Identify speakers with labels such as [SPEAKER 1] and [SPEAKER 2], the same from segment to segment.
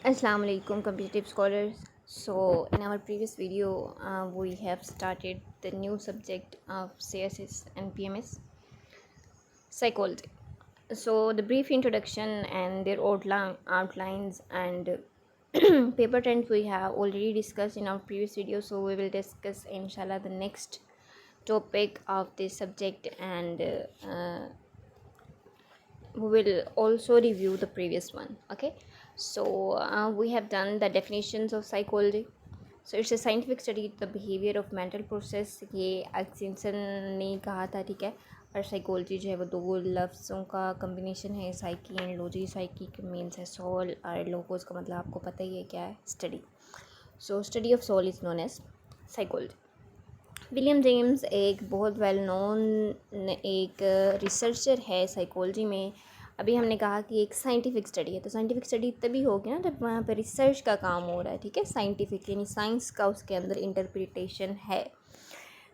[SPEAKER 1] Assalamu alaikum competitive scholars. So in our previous video we have started the new subject of CSS and PMS psychology. So the brief introduction and their outlines and paper trends we have already discussed in our previous video. So we will discuss inshallah the next topic of this subject and we will also review the previous one. Okay, so we have done the definitions of psychology. So it's a scientific study the behavior of mental process. ये एक्सिंसन ने कहा था, ठीक है। और psychology जो है वो दो लफ्ज़ों का कम्बिनेशन है, psyche and logy. Psyche means है सोल और लोगोस का मतलब आपको पता ही है क्या है, study. So study of soul is known as psychology. William James एक बहुत वेल नोन एक रिसर्चर है साइकोलॉजी में। अभी हमने कहा कि एक साइंटिफिक स्टडी है, तो साइंटिफिक स्टडी तभी होगी ना जब वहाँ पर रिसर्च का काम हो रहा है, ठीक है। साइंटिफिक यानी साइंस का उसके अंदर इंटरप्रिटेशन है।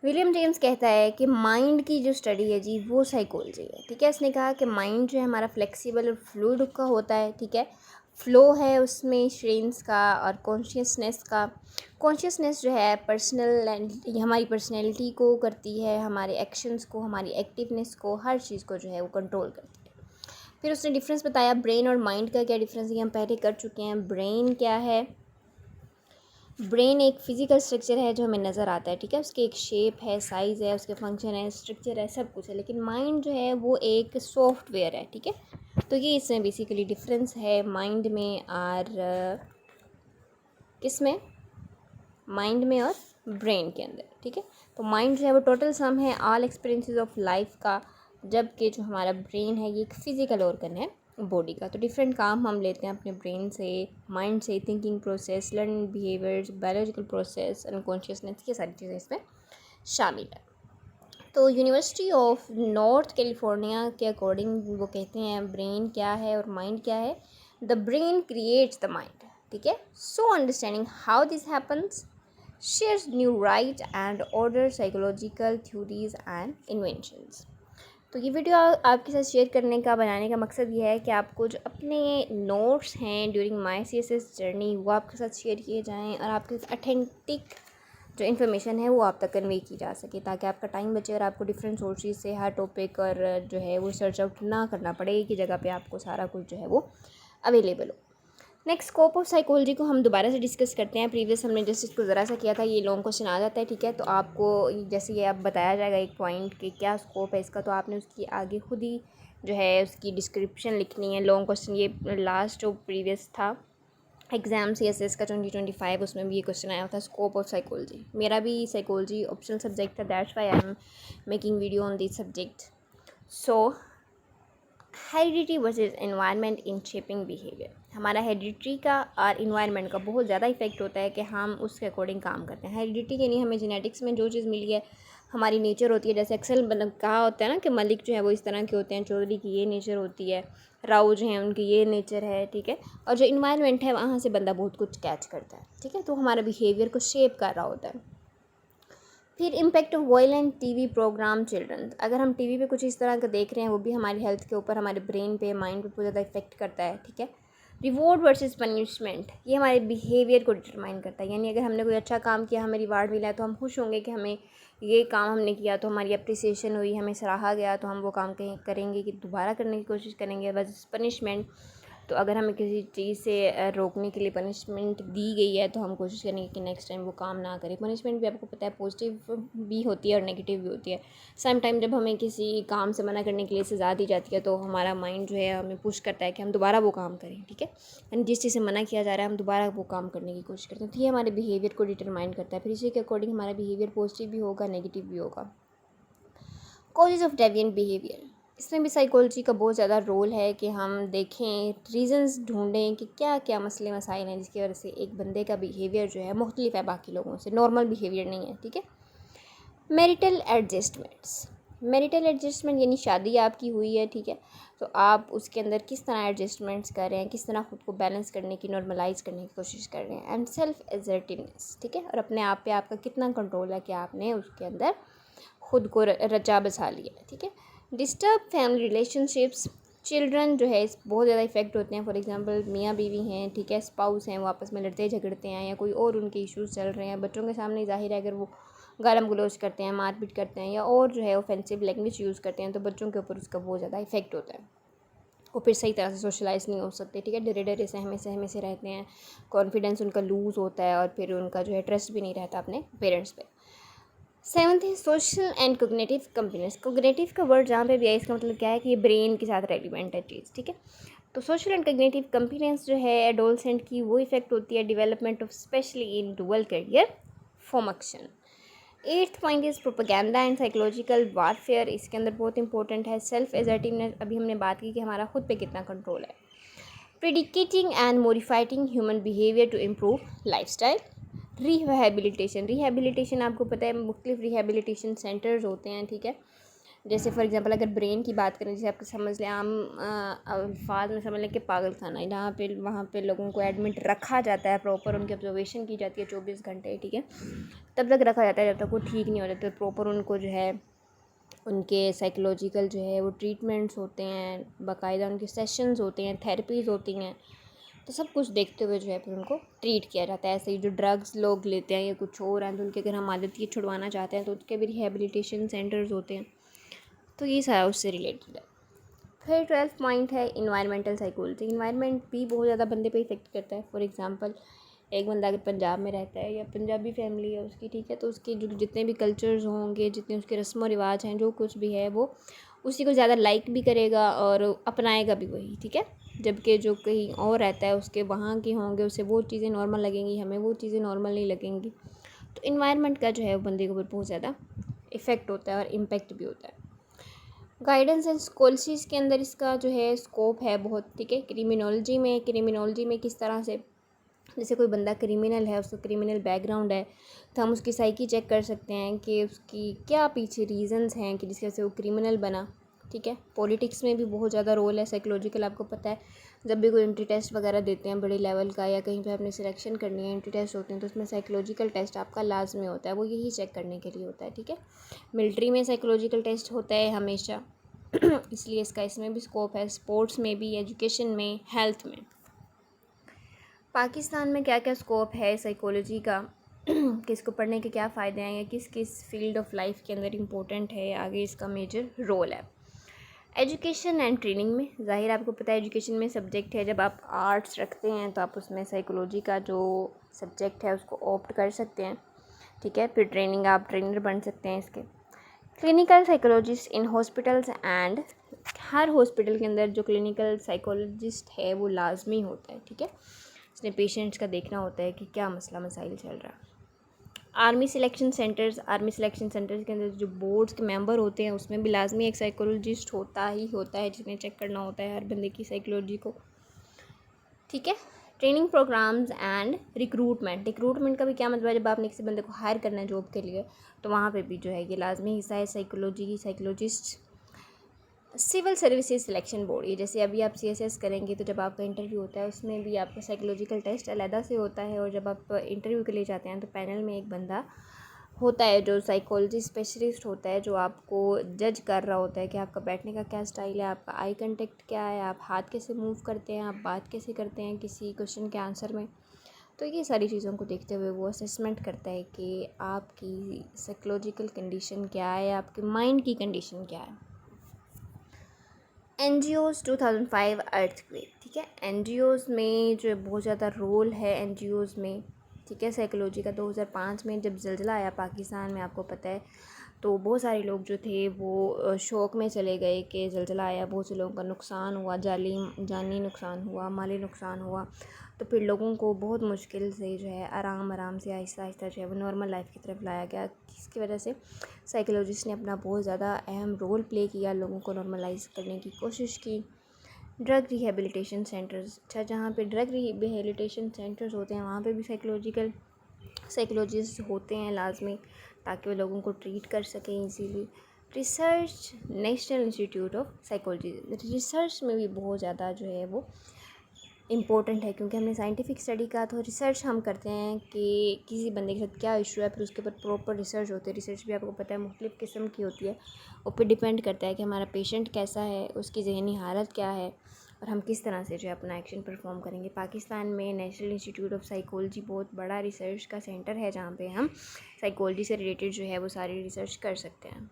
[SPEAKER 1] विलियम जेम्स कहता है कि माइंड की जो स्टडी है जी वो साइकोलॉजी है, ठीक है। इसने कहा कि माइंड जो है हमारा फ्लेक्सिबल और फ्लूइड का होता है, ठीक है। फ़्लो है उसमें श्रेंस का और कॉन्शियसनेस का। कॉन्शियसनेस जो है हमारी पर्सनैलिटी को करती है, हमारे एक्शंस को, हमारी एक्टिवनेस को, हर चीज़ को जो है वो कंट्रोल करती है। फिर उसने डिफरेंस बताया ब्रेन और माइंड का क्या डिफरेंस है, हम पहले कर चुके हैं। ब्रेन क्या है? ब्रेन एक फ़िज़िकल स्ट्रक्चर है जो हमें नज़र आता है, ठीक है। उसकी एक शेप है, साइज़ है, उसके फंक्शन है, स्ट्रक्चर है, सब कुछ है। लेकिन माइंड जो है वो एक सॉफ्टवेयर है, ठीक है। तो ये इसमें बेसिकली डिफरेंस है माइंड में और किस में, माइंड में और ब्रेन के अंदर, ठीक है। तो माइंड जो है वो टोटल सम है ऑल एक्सपीरियंसेस ऑफ लाइफ का, जबकि जो हमारा ब्रेन है ये एक फ़िज़िकल ऑर्गन है बॉडी का। तो डिफरेंट काम हम लेते हैं अपने ब्रेन से, माइंड से, thinking process, learning behaviours, biological process, unconsciousness, ये सारी चीज़ें इसमें शामिल है। तो यूनिवर्सिटी ऑफ नॉर्थ कैलिफोर्निया के अकॉर्डिंग वो कहते हैं ब्रेन क्या है और माइंड क्या है। The brain creates the mind, ठीक है। So understanding how this happens shares new right and order psychological theories and inventions. तो ये वीडियो आपके साथ शेयर करने का, बनाने का मकसद ये है कि आपको जो अपने नोट्स हैं ड्यूरिंग माई CSS जर्नी वो आपके साथ शेयर किए जाएँ और आपके अथेंटिक जो इन्फॉर्मेशन है वो आप तक कन्वे की जा सके, ताकि आपका टाइम बचे और आपको डिफरेंट सोर्सेज से हर टॉपिक और जो है वो सर्च आउट ना करना पड़े, एक ही जगह पे आपको सारा कुछ जो है वो अवेलेबल हो। नेक्स्ट, स्कोप ऑफ साइकोलॉजी को हम दोबारा से डिस्कस करते हैं। प्रीवियस हमने जस्ट इसको ज़रा सा किया था, ये लॉन्ग क्वेश्चन आ जाता है, ठीक है। तो आपको जैसे ये अब बताया जाएगा एक पॉइंट कि क्या स्कोप है इसका, तो आपने उसकी आगे खुद ही जो है उसकी डिस्क्रिप्शन लिखनी है। लॉन्ग क्वेश्चन ये लास्ट जो प्रीवियस था एग्ज़ाम CSS का 2025, उसमें भी ये क्वेश्चन आया था, स्कोप ऑफ साइकोलॉजी। मेरा भी साइकोलॉजी ऑप्शनल सब्जेक्ट था, that's why I am making video on this subject. So heredity versus environment in shaping behaviour. हमारा हेरिडिटी का और इन्वायरमेंट का बहुत ज़्यादा इफेक्ट होता है कि हम उसके अकॉर्डिंग काम करते हैं। हेरिडिटी यानी हमें जेनेटिक्स में जो चीज़ मिली है, हमारी नेचर होती है। जैसे अक्सर मतलब कहा होता है ना कि मलिक जो है वो इस तरह के होते हैं, चौधरी की ये नेचर होती है, राव जो हैं उनकी ये नेचर है, ठीक है। और जो इन्वायरमेंट है वहाँ से बंदा बहुत कुछ कैच करता है, ठीक है। तो हमारा बिहेवियर को शेप कर रहा होता है। फिर impact of violent TV programme children. अगर हम टीवी पे कुछ इस तरह का देख रहे हैं, वो भी हमारी हेल्थ के ऊपर, हमारे ब्रेन पे, माइंड पे बहुत ज़्यादा इफेक्ट करता है, ठीक है। रिवॉर्ड वर्सेस पनिशमेंट, ये हमारे बिहेवियर को डिटरमाइन करता है। यानी अगर हमने कोई अच्छा काम किया, हमें रिवार्ड मिला है, तो हम खुश होंगे कि हमें ये काम हमने किया तो हमारी अप्रिसिएशन हुई, हमें सराहा गया, तो हम वो काम कहीं करेंगे कि दोबारा करने की कोशिश करेंगे। बस पनिशमेंट, तो अगर हमें किसी चीज़ से रोकने के लिए पनिशमेंट दी गई है तो हम कोशिश करेंगे कि नेक्स्ट टाइम वो काम ना करें। पनिशमेंट भी आपको पता है पॉजिटिव भी होती है और नेगेटिव भी होती है। सम टाइम जब हमें किसी काम से मना करने के लिए सज़ा दी जाती है तो हमारा माइंड जो है हमें पुश करता है कि हम दोबारा वो काम करें, ठीक है। यानी जिस चीज़ से मना किया जा रहा है हम दोबारा वो काम करने की कोशिश करते हैं। तो ये हमारे बिहेवियर को डिटरमाइन करता है। फिर इसी के अकॉर्डिंग हमारा बिहेवियर पॉजिटिव भी होगा, नेगेटिव भी होगा। कॉजेज़ ऑफ डेविएंट बिहेवियर, इसमें भी साइकोलॉजी का बहुत ज़्यादा रोल है कि हम देखें, रीज़न्स ढूंढें कि क्या क्या मसले मसाइल हैं जिसकी वजह से एक बंदे का बिहेवियर जो है मुख्तलिफ है बाकी लोगों से, नॉर्मल बिहेवियर नहीं है, ठीक है। मैरिटल एडजस्टमेंट्स, मैरिटल एडजस्टमेंट यानी शादी आपकी हुई है, ठीक है। तो आप उसके अंदर किस तरह एडजस्टमेंट्स कर रहे हैं, किस तरह ख़ुद को बैलेंस करने की, नॉर्मलाइज करने की कोशिश कर रहे हैं। एंड सेल्फ एजर्टिवनेस, ठीक है। और अपने आप पे आपका कितना कंट्रोल है कि आपने उसके अंदर खुद को रचा बसा लिया, ठीक है। डिस्टर्ब फैमिली रिलेशनशिप्स, चिल्ड्रन जो है इस बहुत ज़्यादा इफेक्ट होते हैं। फॉर एग्जांपल मियाँ बीवी हैं, ठीक है, स्पाउस हैं, वो आपस में लड़ते झगड़ते हैं या कोई और उनके इश्यूज़ चल रहे हैं, बच्चों के सामने ज़ाहिर है अगर वो गालम गलौज करते हैं, मारपीट करते हैं या और जो है ऑफेंसिव लैंग्वेज यूज़ करते हैं, तो बच्चों के ऊपर उसका बहुत ज़्यादा इफेक्ट होता है। वो फिर सही तरह से सोशलाइज़ नहीं हो सकते, ठीक है, डरे डरे सहमे सहमे से रहते हैं, कॉन्फिडेंस उनका लूज़ होता है और फिर उनका जो है ट्रस्ट भी नहीं रहता अपने पेरेंट्स पे। 7th है सोशल एंड कोग्निटिव कंपेरेंस। कोग्निटिव का वर्ड जहाँ पे भी है इसका मतलब क्या है कि ये ब्रेन के साथ रेलिवेंट है चीज़, ठीक है। तो सोशल एंड कोग्निटिव कंपेरेंस जो है एडोलसेंट की वो इफेक्ट होती है development of specially in dual career formation. 8th point is propaganda and psychological warfare. इसके अंदर बहुत इंपॉर्टेंट है सेल्फ एजर्टिवनेस, अभी हमने बात की कि हमारा खुद पे कितना कंट्रोल है। Predicting and modifying human behaviour to improve lifestyle. Rehabilitation आपको पता है मुख्तलिफ रिहैबिलिटेशन सेंटर्स होते हैं, ठीक है। जैसे फॉर एग्जांपल अगर ब्रेन की बात करें, जैसे आपको समझ लें आम अल्फाज में समझ लें कि पागल खाना है, जहाँ पे वहाँ पे लोगों को एडमिट रखा जाता है, प्रॉपर उनकी ऑब्जर्वेशन की जाती है 24 घंटे, ठीक है, तब तक रखा जाता है जब तक वो ठीक नहीं हो जाते, प्रॉपर उनको जो है उनके साइकोलॉजिकल जो है वो ट्रीटमेंट्स होते हैं, बाकायदा उनके सेशंस होते हैं, थेरेपीज़ होती हैं, तो सब कुछ देखते हुए जो है फिर उनको ट्रीट किया जाता है। ऐसे ही जो ड्रग्स लोग लेते हैं या कुछ और हैं तो उनके अगर हम आदत ये छुड़वाना चाहते हैं तो उसके भी रिहेबिलिटेशन सेंटर्स होते हैं, तो ये सारा उससे रिलेटेड है। फिर 12th पॉइंट है इन्वायरमेंटल साइकोलॉजी। इन्वायरमेंट भी बहुत ज़्यादा बंदे पे इफेक्ट करता है। फॉर एग्जांपल एक बंदा अगर पंजाब में रहता है या पंजाबी फैमिली है उसकी, ठीक है, तो उसके जो जितने भी कल्चर्स होंगे, जितने उसके रस्म व रिवाज हैं, जो कुछ भी है वो उसी को ज़्यादा लाइक भी करेगा और अपनाएगा भी वही, ठीक है। जबकि जो कहीं और रहता है उसके वहाँ के होंगे, उसे वो चीज़ें नॉर्मल लगेंगी, हमें वो चीज़ें नॉर्मल नहीं लगेंगी। तो इन्वायरमेंट का जो है वो बंदे के ऊपर बहुत ज़्यादा इफ़ेक्ट होता है और इम्पेक्ट भी होता है। गाइडेंस एंड स्कॉलरशिप के अंदर इसका जो है स्कोप है बहुत, ठीक है। क्रिमिनोलॉजी में किस तरह से, जैसे कोई बंदा क्रिमिनल है, उसका क्रिमिनल बैकग्राउंड है, तो हम उसकी साइकी चेक कर सकते हैं कि उसकी क्या पीछे रीजंस हैं कि जिसकी वजह से वो क्रिमिनल बना, ठीक है। पॉलिटिक्स में भी बहुत ज़्यादा रोल है साइकोलॉजिकल, आपको पता है जब भी कोई एंट्री टेस्ट वगैरह देते हैं बड़े लेवल का या कहीं पे आपने सिलेक्शन करनी है, एंट्री टेस्ट होते हैं, तो उसमें साइकोलॉजिकल टेस्ट आपका लाजमी होता है, वो यही चेक करने के लिए होता है, ठीक है। मिलिट्री में साइकोलॉजिकल टेस्ट होता है हमेशा इसलिए इसमें भी स्कोप है, स्पोर्ट्स में भी, एजुकेशन में, हेल्थ में। पाकिस्तान में क्या क्या स्कोप है साइकोलॉजी का कि इसको पढ़ने के क्या फ़ायदे हैं या किस किस फील्ड ऑफ लाइफ के अंदर इम्पोर्टेंट है, आगे इसका मेजर रोल है। एजुकेशन एंड ट्रेनिंग में ज़ाहिर आपको पता है एजुकेशन में सब्जेक्ट है, जब आप आर्ट्स रखते हैं तो आप उसमें साइकोलॉजी का जो सब्जेक्ट है उसको ऑप्ट कर सकते हैं, ठीक है। फिर ट्रेनिंग, आप ट्रेनर बन सकते हैं इसके। Clinical psychologist in hospitals and, her hospital के अंदर जो क्लिनिकल साइकोलॉजिस्ट है वो लाजमी होता है, ठीक है। उसने पेशेंट्स का देखना होता है कि क्या मसला मसाइल चल रहा है। आर्मी सिलेक्शन सेंटर्स के अंदर जो बोर्ड्स के मेंबर होते हैं उसमें भी लाजमी एक साइकोलॉजिस्ट होता है जिसने चेक करना होता है हर बंदे की साइकोलॉजी को, ठीक है। ट्रेनिंग प्रोग्राम्स एंड रिक्रूटमेंट का भी क्या मतलब है, जब आपने किसी बंदे को हायर करना है जॉब के लिए तो वहाँ पे भी जो है ये लाजमी हिस्सा है साइकोलॉजी की, psychologist. Civil services selection board, ये जैसे अभी आप CSS करेंगे तो जब आपका इंटरव्यू होता है उसमें भी आपका साइकोलॉजिकल टेस्ट अलग से होता है, और जब आप इंटरव्यू के लिए जाते हैं तो पैनल में एक बंदा होता है जो साइकोलॉजी स्पेशलिस्ट होता है, जो आपको जज कर रहा होता है कि आपका बैठने का क्या स्टाइल है, आपका आई कांटेक्ट क्या है, आप हाथ कैसे मूव करते हैं, आप बात कैसे करते हैं किसी क्वेश्चन के आंसर में। तो ये सारी चीज़ों को देखते हुए वो असेसमेंट करता है कि आपकी साइकोलॉजिकल कंडीशन क्या है, आपके माइंड की कंडीशन क्या है। NGOs 2005 अर्थक्वेक, ठीक है। NGOs में जो बहुत ज़्यादा रोल है NGOs में, ठीक है, साइकोलॉजी का। 2005 में जब ज़लज़ला आया पाकिस्तान में, आपको पता है, तो बहुत सारे लोग जो थे वो शौक में चले गए कि ज़लज़ला आया, बहुत से लोगों का नुकसान हुआ, जानी नुकसान हुआ, माली नुकसान हुआ। तो फिर लोगों को बहुत मुश्किल से जो है आराम से आहिस्ता आहिस्ता जो है वो नॉर्मल लाइफ की तरफ लाया गया, जिसकी वजह से साइकोलॉजिस्ट ने अपना बहुत ज़्यादा अहम रोल प्ले किया, लोगों को नॉर्मलाइज करने की कोशिश की। ड्रग रिहेबिलिटेशन सेंटर्स, अच्छा, जहाँ पे ड्रग रिहेबिलिटेशन सेंटर्स होते हैं वहाँ पे भी साइकोलॉजिस्ट होते हैं लाजमी, ताकि वो लोगों को ट्रीट कर सकें easily. Research, national institute of psychology, research में भी बहुत ज़्यादा जो है वो इम्पोर्टेंट है, क्योंकि हमने साइंटिफिक स्टडी का तो रिसर्च हम करते हैं कि किसी बंदे के साथ क्या इशू है, फिर उसके ऊपर प्रॉपर रिसर्च होती है। रिसर्च भी आपको पता है मुख्तलिफ़ किस्म की होती है, उस पर डिपेंड करता है कि हमारा पेशेंट कैसा है, उसकी ज़हनी हालत क्या है, और हम किस तरह से जो है अपना एक्शन परफॉर्म करेंगे। पाकिस्तान में नेशनल इंस्टीट्यूट ऑफ साइकोलॉजी बहुत बड़ा रिसर्च का सेंटर है, जहाँ पे हम साइकोलॉजी से रिलेटेड जो है वो सारी रिसर्च कर सकते हैं।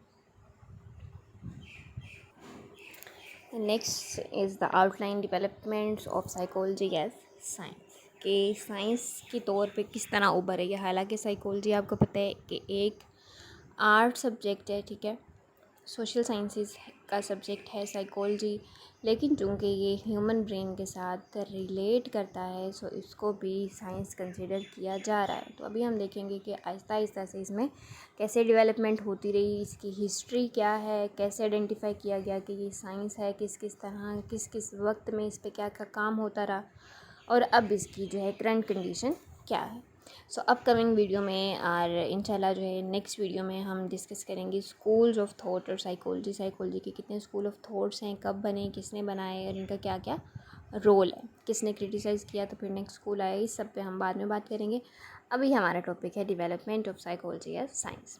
[SPEAKER 1] Next is the outline developments of psychology as science, कि साइंस के तौर पे किस तरह उभरेगी। हालांकि साइकोलॉजी आपको पता है कि एक आर्ट सब्जेक्ट है, ठीक है, सोशल साइंसेस का सब्जेक्ट है साइकोलॉजी, लेकिन चूँकि ये ह्यूमन ब्रेन के साथ रिलेट करता है, सो इसको भी साइंस कंसिडर किया जा रहा है। तो अभी हम देखेंगे कि आहिस्ता आहिस्ता से इसमें कैसे डेवलपमेंट होती रही, इसकी हिस्ट्री क्या है, कैसे आइडेंटिफाई किया गया कि ये साइंस है, किस किस तरह किस किस वक्त में इस पर क्या क्या काम होता रहा, और अब इसकी जो है करंट कंडीशन क्या है। सो अपकमिंग वीडियो में और इंशाल्लाह जो है नेक्स्ट वीडियो में हम डिस्कस करेंगे स्कूल्स ऑफ थॉट और साइकोलॉजी के कितने स्कूल ऑफ थॉट्स हैं, कब बने, किसने बनाए, और इनका क्या क्या रोल है, किसने क्रिटिसाइज़ किया, तो फिर नेक्स्ट स्कूल आया, इस सब पे हम बाद में बात करेंगे। अभी हमारा टॉपिक है development of psychology as science.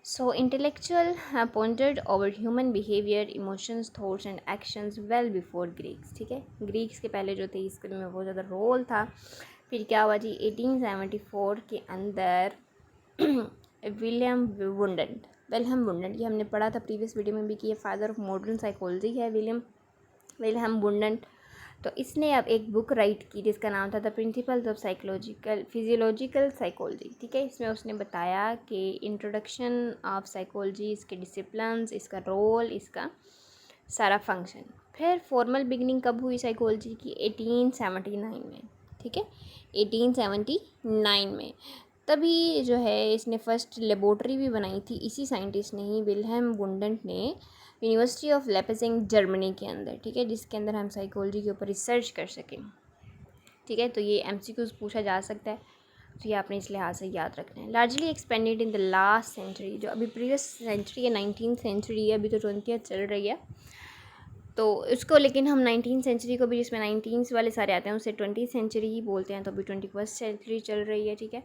[SPEAKER 1] So intellectual have pondered over human behavior, emotions, thoughts and actions well before Greeks, ठीक है। ग्रीक्स के पहले जो थे इसके में बहुत ज़्यादा रोल था। फिर क्या हुआ जी, 1874 के अंदर विलियम वुंडन, ये हमने पढ़ा था प्रीवियस वीडियो में भी कि ये फादर ऑफ मॉडर्न साइकोलॉजी है विलियम वुंडन। तो इसने अब एक बुक राइट की जिसका नाम था the principles of physiological psychology, ठीक है। इसमें उसने बताया कि इंट्रोडक्शन ऑफ साइकोलॉजी, इसके डिसिप्लिन्स, इसका रोल, इसका सारा फंक्शन। फिर फॉर्मल बिगनिंग कब हुई साइकोलॉजी की, 1879 में, ठीक है, 1879 में। तभी जो है इसने फर्स्ट लेबोरेटरी भी बनाई थी, इसी साइंटिस्ट ने ही, विल्हेम वुंडन ने, यूनिवर्सिटी ऑफ लेपजिंग जर्मनी के अंदर, ठीक है, जिसके अंदर हम साइकोलॉजी के ऊपर रिसर्च कर सकें, ठीक है। तो ये एमसीक्यूज़ पूछा जा सकता है, तो ये आपने इस लिहाज से याद रखना है। Largely expanded in the last century, जो अभी प्रीवियस सेंचुरी है 19th सेंचुरी है, अभी तो 20th चल रही है, तो इसको, लेकिन हम 19th सेंचुरी को भी, जिसमें 19th वाले सारे आते हैं, उसे 20th सेंचुरी ही बोलते हैं, तो अभी 21st सेंचुरी चल रही है, ठीक है।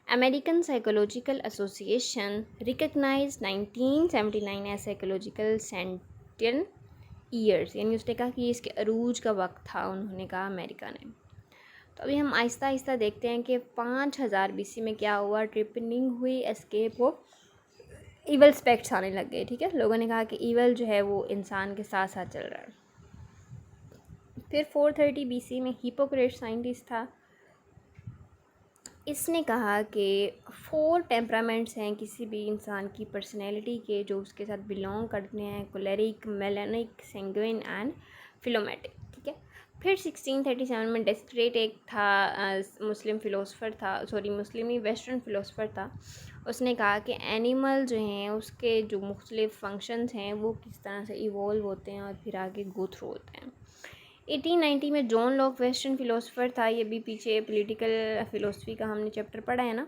[SPEAKER 1] American psychological association recognize 1979 as psychological centennial years, यानी उसने कहा कि इसके अरूज का वक्त था, उन्होंने कहा अमेरिका ने। तो अभी हम आहिस्ता आहिस्ता देखते हैं कि 5000 BC में क्या हुआ, ट्रिपनिंग हुई, एस्केप ऑफ ईवल स्पेक्ट्स आने लग गए, ठीक है। लोगों ने कहा कि ईवल जो है वो इंसान के साथ साथ चल रहा है। फिर 430 BC में हिपोक्रेट्स साइंटिस्ट था, इसने कहा कि 4 टेम्परामेंट्स हैं किसी भी इंसान की पर्सनैलिटी के, जो उसके साथ बिलोंग करते हैं, कोलेरिक, मेलानिक, सैंग्विन एंड फिलोमेटिक, ठीक है। फिर 1637 में डेस्क्रेट एक था, मुस्लिम फ़िलोसफ़र था, मुस्लिम ही वेस्टर्न फ़िलोसफ़र था। उसने कहा कि एनिमल जो हैं उसके जो मुख्तलिफ़ फंक्शंस हैं वो किस तरह से इवॉल्व होते हैं और फिर आगे गो थ्रू होते हैं। 1890 में जॉन लॉक वेस्टर्न फ़िलोसफ़र था, ये भी पीछे पॉलिटिकल फ़िलोसफी का हमने चैप्टर पढ़ा है ना,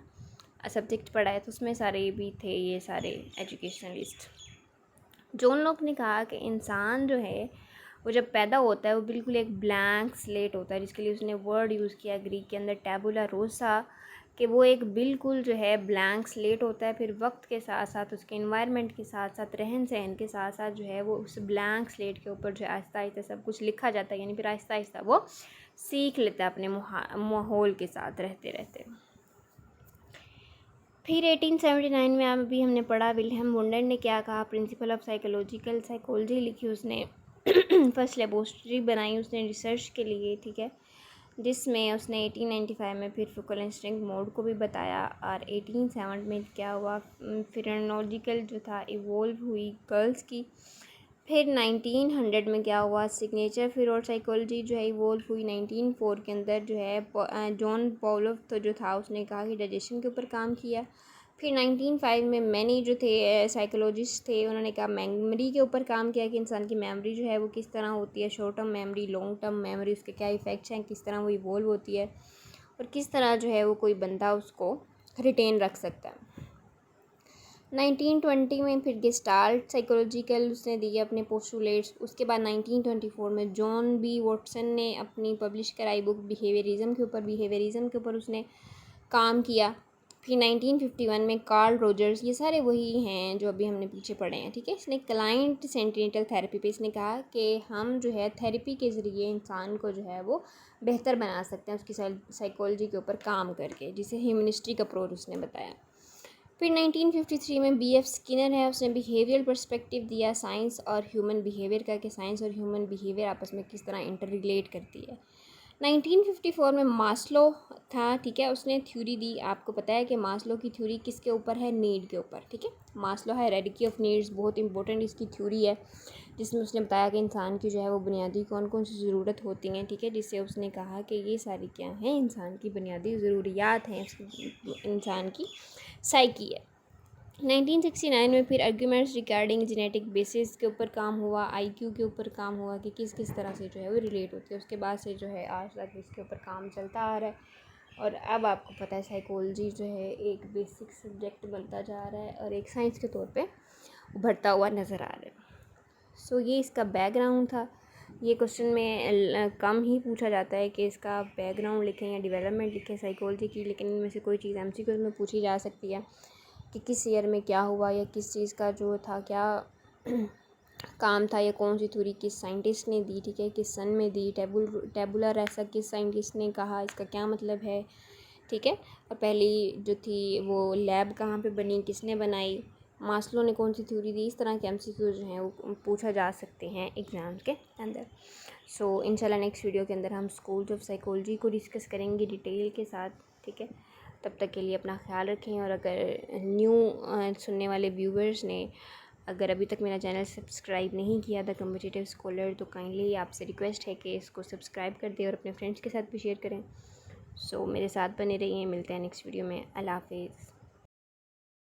[SPEAKER 1] सब्जेक्ट पढ़ा है, तो उसमें सारे भी थे ये सारे एजुकेशनलिस्ट। जॉन लॉक ने कहा कि इंसान जो है वो जब पैदा होता है वो बिल्कुल एक ब्लैंक स्लेट होता है, जिसके लिए उसने वर्ड यूज़ किया ग्रीक के अंदर टैबुला रोसा, कि वो एक बिल्कुल जो है ब्लैंक स्लेट होता है। फिर वक्त के साथ साथ उसके इन्वायरमेंट के साथ साथ रहन सहन के साथ साथ जो है वो उस ब्लैंक स्लेट के ऊपर जो है आहिस्ता आहिस्ता सब कुछ लिखा जाता है, यानी फिर आहिस्ता आहिस्ता वो सीख लेता है अपने माहौल के साथ रहते रहते। फिर 1879 में अभी हमने पढ़ा विल्हेम वुंडन ने क्या कहा, प्रिंसिपल ऑफ साइकोलॉजी लिखी उसने, फर्स्ट लेबोरेटरी बनाई उसने रिसर्च के लिए, ठीक है, जिसमें उसने 1895 में फिर फोकल इंस्टिंक्ट मोड को भी बताया। और 1870 में क्या हुआ, फिनोलॉजिकल जो था इवोल्व हुई गर्ल्स की। फिर 1900 में क्या हुआ, सिग्नेचर फिर और साइकोलॉजी जो है इवोल्व हुई। 1904 के अंदर जो है जॉन पॉलोव तो जो था उसने कहा कि डाइजेशन के ऊपर काम किया। फिर 1905 में मैनी जो थे साइकोलॉजिस्ट थे, उन्होंने कहा मेमोरी के ऊपर काम किया कि इंसान की मेमोरी जो है वो किस तरह होती है, short term memory, long term memory, उसके क्या इफ़ेक्ट्स हैं, किस तरह वो इवॉल्व होती है और किस तरह जो है वो कोई बंदा उसको रिटेन रख सकता है। 1920 में फिर गेस्टाल्ट साइकोलॉजिकल उसने दिए अपने पोस्टुलेट्स। उसके बाद 1924 में जॉन बी वॉटसन ने अपनी पब्लिश कराई बुक बिहेवियरिज़म के ऊपर उसने काम किया। फिर 1951 में कार्ल रोजर्स, ये सारे वही हैं जो अभी हमने पीछे पढ़े हैं, ठीक है। इसने क्लाइंट सेंटिनेंटल थेरेपी पे इसने कहा कि हम जो है थेरेपी के ज़रिए इंसान को जो है वो बेहतर बना सकते हैं उसकी साइकोलॉजी के ऊपर काम करके, जिसे ह्यूमनिस्टिक अप्रोच उसने बताया। फिर 1953 में B.F. स्किनर है, उसने बिहेवियर पर्सपेक्टिव दिया साइंस और ह्यूमन बिहेवियर का, कि साइंस और ह्यूमन बिहेवियर आपस में किस तरह इंटर रिलेट करती है। 1954 में मास्लो था, ठीक है, उसने थ्योरी दी। आपको पता है कि मास्लो की थ्योरी किसके ऊपर है, नीड के ऊपर, ठीक है। मास्लो हायरार्की ऑफ नीड्स बहुत इंपॉर्टेंट इसकी थ्योरी है, जिसमें उसने बताया कि इंसान की जो है वो बुनियादी कौन कौन सी ज़रूरत होती हैं, ठीक है, जिससे उसने कहा कि ये सारी क्या हैं, इंसान की बुनियादी ज़रूरियात हैं, इंसान की साइकी है। 1969 में फिर आर्ग्यूमेंट्स रिगार्डिंग जेनेटिक बेसिस के ऊपर काम हुआ, IQ के ऊपर काम हुआ कि किस किस तरह से जो है वो रिलेट होती है। उसके बाद से जो है आज तक इसके ऊपर काम चलता आ रहा है, और अब आपको पता है साइकोलॉजी जो है एक बेसिक सब्जेक्ट बनता जा रहा है और एक साइंस के तौर पे उभरता हुआ नज़र आ रहा है। सो ये इसका बैकग्राउंड था। ये क्वेश्चन में कम ही पूछा जाता है कि इसका बैकग्राउंड लिखें या डेवलपमेंट लिखें साइकोलॉजी की, लेकिन इनमें से कोई चीज़ MCQ में पूछी जा सकती है कि किस ईयर में क्या हुआ, या किस चीज़ का जो था क्या काम था, या कौन सी थ्योरी किस साइंटिस्ट ने दी, ठीक है, किस सन में दी, टेबुलर ऐसा किस साइंटिस्ट ने कहा, इसका क्या मतलब है, ठीक है। और पहली जो थी वो लैब कहाँ पे बनी, किसने बनाई, मास्लो ने कौन सी थ्योरी दी, इस तरह के MCQ जो हैं वो पूछा जा सकते हैं एग्ज़ाम के अंदर। सो इंशाल्लाह नेक्स्ट वीडियो के अंदर हम स्कूल्स ऑफ साइकोलॉजी को डिस्कस करेंगे डिटेल के साथ, ठीक है। तब तक के लिए अपना ख्याल रखें, और अगर न्यू सुनने वाले व्यूवर्स ने अगर अभी तक मेरा चैनल सब्सक्राइब नहीं किया द कॉम्पिटिटिव स्कॉलर, तो काइंडली आपसे रिक्वेस्ट है कि इसको सब्सक्राइब कर दें और अपने फ्रेंड्स के साथ भी शेयर करें। सो मेरे साथ बने रहिए, मिलते हैं नेक्स्ट वीडियो में। अल्लाह हाफिज़।